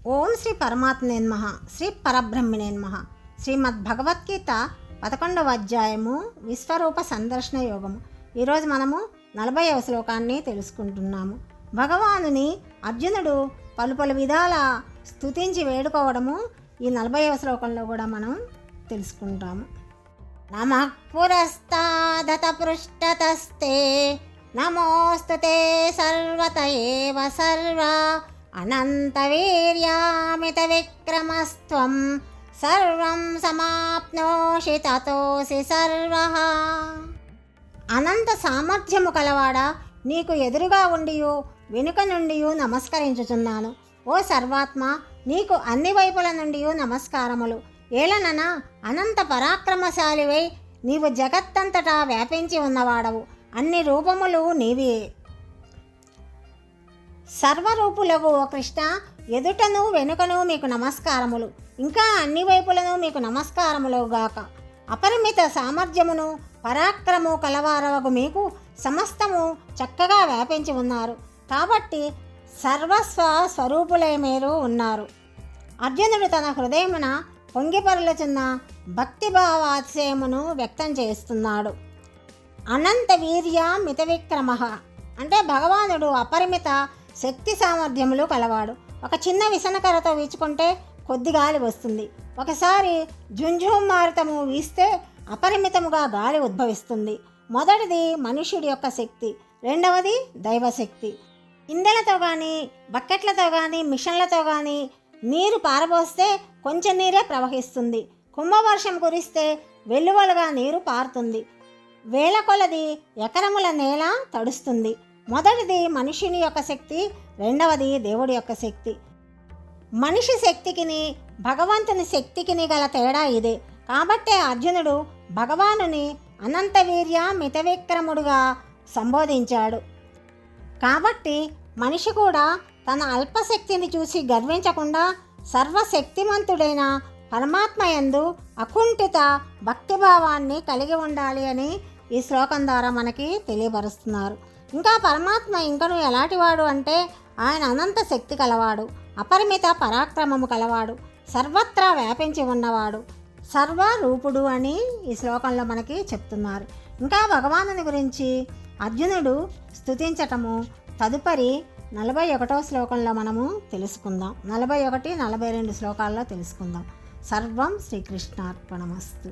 ఓం శ్రీ పరమాత్మనే నమః. శ్రీ పరబ్రహ్మణే నమః. శ్రీమద్ భగవద్గీత 11వ అధ్యాయము విశ్వరూప సందర్శన యోగము. ఈరోజు మనము 40వ శ్లోకాన్ని తెలుసుకుంటున్నాము. భగవానుని అర్జునుడు పలు విధాల స్తుతించి వేడుకోవడము ఈ 40వ శ్లోకంలో కూడా మనం తెలుసుకుంటాము. నమః పురస్తాదత పృష్ఠతస్తే నమోస్తుతే సర్వత ఏవ సర్వా అనంతవీర్యామిత విక్రమస్త్వం సర్వం సమాప్నోషి తతోసి సర్వః. అనంత సామర్థ్యము కలవాడా, నీకు ఎదురుగా ఉండియు వెనుక నుండి నమస్కరించుచున్నాను. ఓ సర్వాత్మ, నీకు అన్ని వైపుల నుండి నమస్కారములు. ఏలనన అనంత పరాక్రమశాలివై నీవు జగత్తంతటా వ్యాపించి ఉన్నవాడవు. అన్ని రూపములు నీవే. సర్వరూపులకు ఓ కృష్ణ, ఎదుటను వెనుకను మీకు నమస్కారములు, ఇంకా అన్ని వైపులను మీకు నమస్కారములుగాక. అపరిమిత సామర్థ్యమును పరాక్రమము కలవారవగు మీకు సమస్తము చక్కగా వ్యాపించి ఉన్నారు. కాబట్టి సర్వస్వ స్వరూపులై మీరు ఉన్నారు. అర్జునుడు తన హృదయమున పొంగిపరలుచున్న భక్తిభావాతిశయమును వ్యక్తం చేస్తున్నాడు. అనంత వీర్య మిత విక్రమ అంటే భగవానుడు అపరిమిత శక్తి సామర్థ్యములు కలవాడు. ఒక చిన్న విసనకరతో వీచుకుంటే కొద్ది గాలి వస్తుంది. ఒకసారి జుంఝుమారుతము వీస్తే అపరిమితముగా గాలి ఉద్భవిస్తుంది. మొదటిది మనుష్యుడి యొక్క శక్తి, రెండవది దైవశక్తి. ఇందెలతో కానీ బకెట్లతో కానీ మిషన్లతో కానీ నీరు పారబోస్తే కొంచెం నీరే ప్రవహిస్తుంది. కుంభవర్షం కురిస్తే వెల్లువలుగా నీరు పారుతుంది. వేల కొలది ఎకరముల నేల తడుస్తుంది. మొదటిది మనుషుని యొక్క శక్తి, రెండవది దేవుడి యొక్క శక్తి. మనిషి శక్తికిని భగవంతుని శక్తికిని గల తేడా ఇదే. కాబట్టే అర్జునుడు భగవానుని అనంత వీర్య మిత విక్రముడుగా సంబోధించాడు. కాబట్టి మనిషి కూడా తన అల్పశక్తిని చూసి గర్వించకుండా సర్వశక్తిమంతుడైన పరమాత్మ యందు అకుంఠిత భక్తిభావాన్ని కలిగి ఉండాలి అని ఈ శ్లోకం ద్వారా మనకి తెలియపరుస్తున్నారు. ఇంకా పరమాత్మ ఇంకను ఎలాంటివాడు అంటే ఆయన అనంత శక్తి కలవాడు, అపరిమిత పరాక్రమము కలవాడు, సర్వత్రా వ్యాపించి ఉన్నవాడు, సర్వరూపుడు అని ఈ శ్లోకంలో మనకి చెప్తున్నారు. ఇంకా భగవానుని గురించి అర్జునుడు స్తుతించటము తదుపరి 41వ శ్లోకంలో మనము తెలుసుకుందాం. 41, 42 శ్లోకాల్లో తెలుసుకుందాం. సర్వం శ్రీకృష్ణార్పణమస్తు.